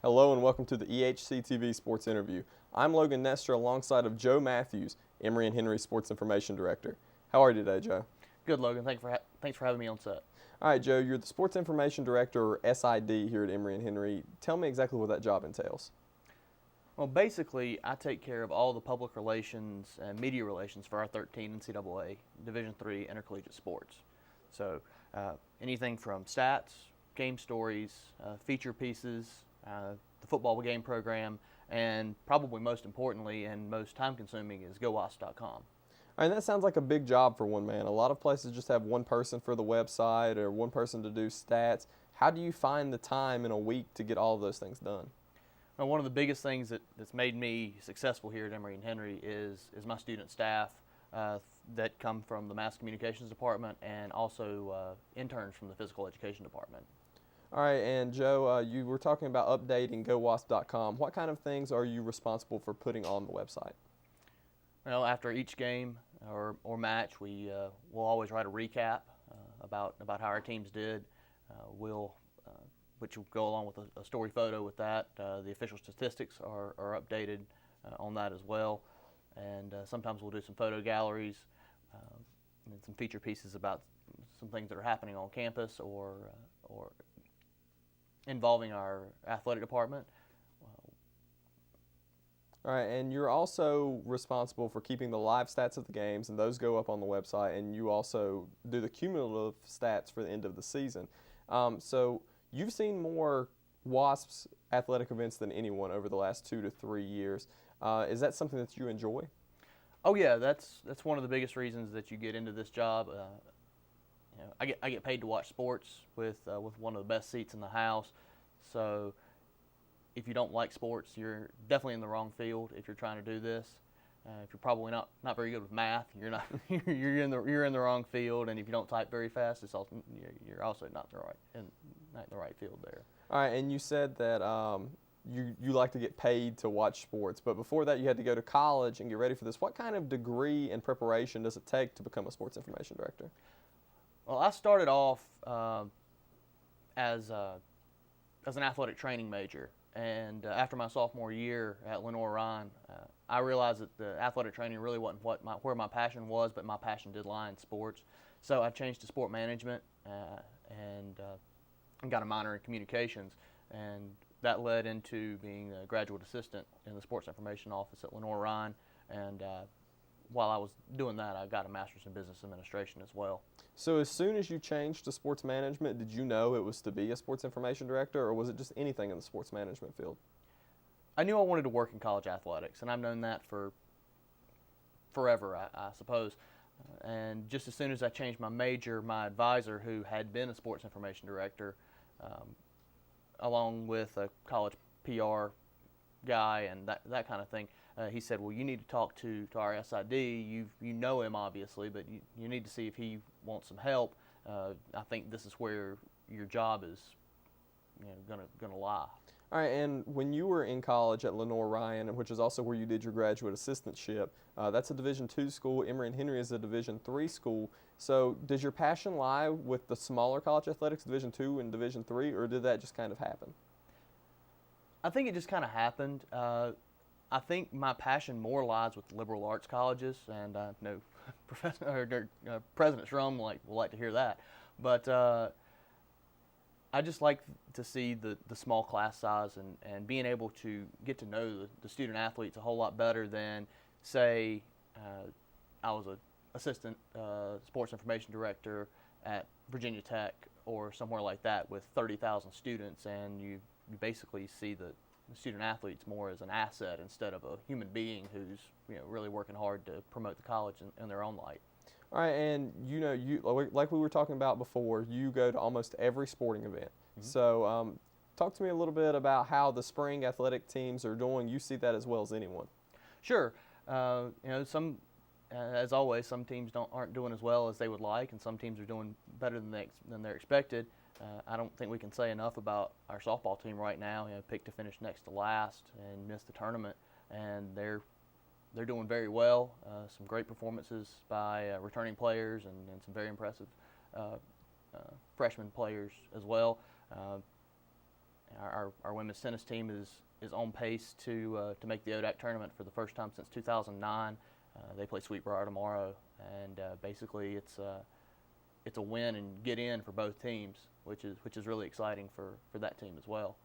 Hello and welcome to the EHCtv Sports Interview. I'm Logan Nestor alongside of Joe Matthews, Emory and Henry Sports Information Director. How are you today, Joe? Good, Logan. Thanks for having me on set. All right, Joe, you're the Sports Information Director, or SID, here at Emory and Henry. Tell me exactly what that job entails. Well, basically, I take care of all the public relations and media relations for our 13 NCAA Division III intercollegiate sports. So anything from stats, game stories, feature pieces, the football game program, and probably most importantly and most time-consuming is GoWasp.com. All right, that sounds like a big job for one man. A lot of places just have one person for the website or one person to do stats. How do you find the time in a week to get all of those things done? Now, one of the biggest things that's made me successful here at Emory and Henry is my student staff that come from the Mass Communications Department and also interns from the Physical Education Department. All right, and Joe, you were talking about updating GoWasp.com. What kind of things are you responsible for putting on the website? Well, after each game or match, we'll always write a recap about how our teams did. Which will go along with a story photo with that. The official statistics are updated on that as well. And sometimes we'll do some photo galleries and some feature pieces about some things that are happening on campus or involving our athletic department. All right, and you're also responsible for keeping the live stats of the games, and those go up on the website, and you also do the cumulative stats for the end of the season. So you've seen more WASP's athletic events than anyone over the last 2 to 3 years. Is that something that you enjoy? Oh yeah, that's one of the biggest reasons that you get into this job. I get paid to watch sports with one of the best seats in the house. So if you don't like sports, you're definitely in the wrong field if you're trying to do this. If you're probably not very good with math, you're not you're in the wrong field. And if you don't type very fast, you're also not in the right field there. All right, and you said that you like to get paid to watch sports, but before that you had to go to college and get ready for this. What kind of degree and preparation does it take to become a sports information director? Well, I started off as an athletic training major. And after my sophomore year at Lenoir-Rhyne, I realized that the athletic training really wasn't where my passion was, but my passion did lie in sports. So I changed to sport management and got a minor in communications. And that led into being a graduate assistant in the sports information office at Lenoir-Rhyne. And while I was doing that, I got a master's in business administration as well. So as soon as you changed to sports management, did you know it was to be a sports information director, or was it just anything in the sports management field? I knew I wanted to work in college athletics, and I've known that for forever, I suppose. And just as soon as I changed my major, my advisor, who had been a sports information director, along with a college PR guy and that kind of thing, he said, well, you need to talk to our SID. You know him, obviously, but you need to see if he wants some help. I think this is where your job is gonna lie. All right, and when you were in college at Lenoir-Rhyne, which is also where you did your graduate assistantship, that's a Division II school. Emory and Henry is a Division III school. So does your passion lie with the smaller college athletics, Division II and Division III, or did that just kind of happen? I think it just kind of happened. I think my passion more lies with liberal arts colleges, and I know President Shrum will like to hear that. But I just like to see the small class size and being able to get to know the student athletes a whole lot better than, say, I was an assistant sports information director at Virginia Tech or somewhere like that with 30,000 students, and you basically see the student athletes more as an asset instead of a human being who's really working hard to promote the college in their own light. All right, and like we were talking about before, you go to almost every sporting event. Mm-hmm. So talk to me a little bit about how the spring athletic teams are doing. You see that as well as anyone. Sure. As always, some teams aren't doing as well as they would like, and some teams are doing better than they're expected. I don't think we can say enough about our softball team right now. Picked to finish next to last and missed the tournament, and they're doing very well. Some great performances by returning players and some very impressive freshman players as well. Our women's tennis team is on pace to make the ODAC tournament for the first time since 2009. They play Sweetbriar tomorrow, and basically it's a win and get in for both teams, which is really exciting for that team as well.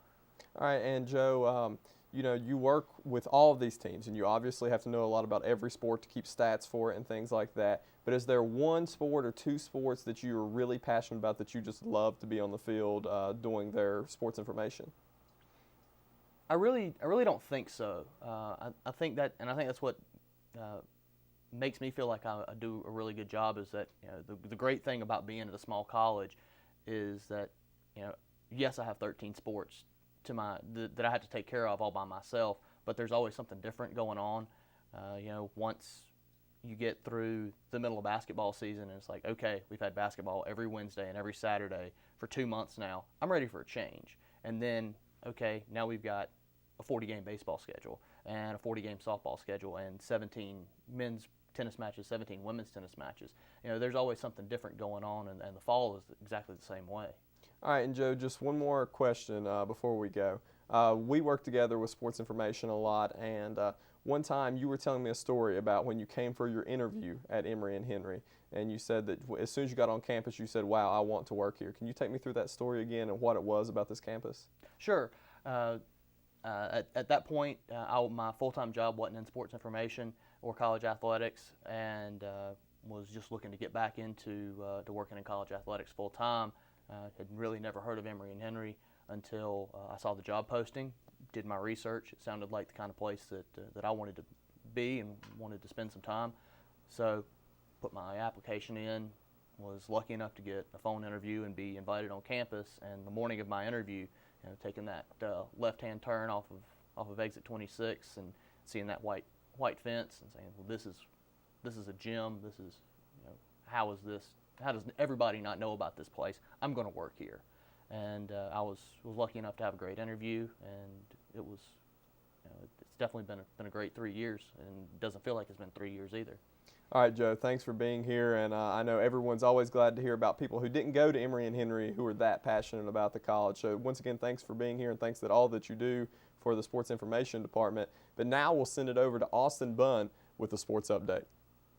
All right, and Joe, you work with all of these teams, and you obviously have to know a lot about every sport to keep stats for it and things like that. But is there one sport or two sports that you're really passionate about that you just love to be on the field doing their sports information? I really don't think so. I think that's what makes me feel like I do a really good job. Is that the great thing about being at a small college is that yes, I have 13 sports that I have to take care of all by myself, but there's always something different going on. Once you get through the middle of basketball season and it's like, okay, we've had basketball every Wednesday and every Saturday for 2 months now. I'm ready for a change. And then, okay, now we've got a 40-game baseball schedule and a 40-game softball schedule and 17 men's tennis matches, 17 women's tennis matches. There's always something different going on, and the fall is exactly the same way. All right, and Joe, just one more question before we go. We work together with sports information a lot, and one time you were telling me a story about when you came for your interview at Emory and Henry, and you said that as soon as you got on campus, you said, wow, I want to work here. Can you take me through that story again and what it was about this campus? Sure. At that point, my full-time job wasn't in sports information or college athletics, and was just looking to get back into to working in college athletics full-time. Had really never heard of Emory and Henry until I saw the job posting, did my research. It sounded like the kind of place that I wanted to be and wanted to spend some time. So put my application in, was lucky enough to get a phone interview and be invited on campus. And the morning of my interview, taking that left-hand turn off of exit 26 and seeing that white fence and saying, well, this is a gym. This is, how is this? How does everybody not know about this place? I'm going to work here. And I was lucky enough to have a great interview, and it was, it's definitely been a great 3 years, and it doesn't feel like it's been 3 years either. All right, Joe, thanks for being here, and I know everyone's always glad to hear about people who didn't go to Emory and Henry who are that passionate about the college. So once again, thanks for being here, and thanks for all that you do for the Sports Information Department. But now we'll send it over to Austin Bunn with the Sports Update.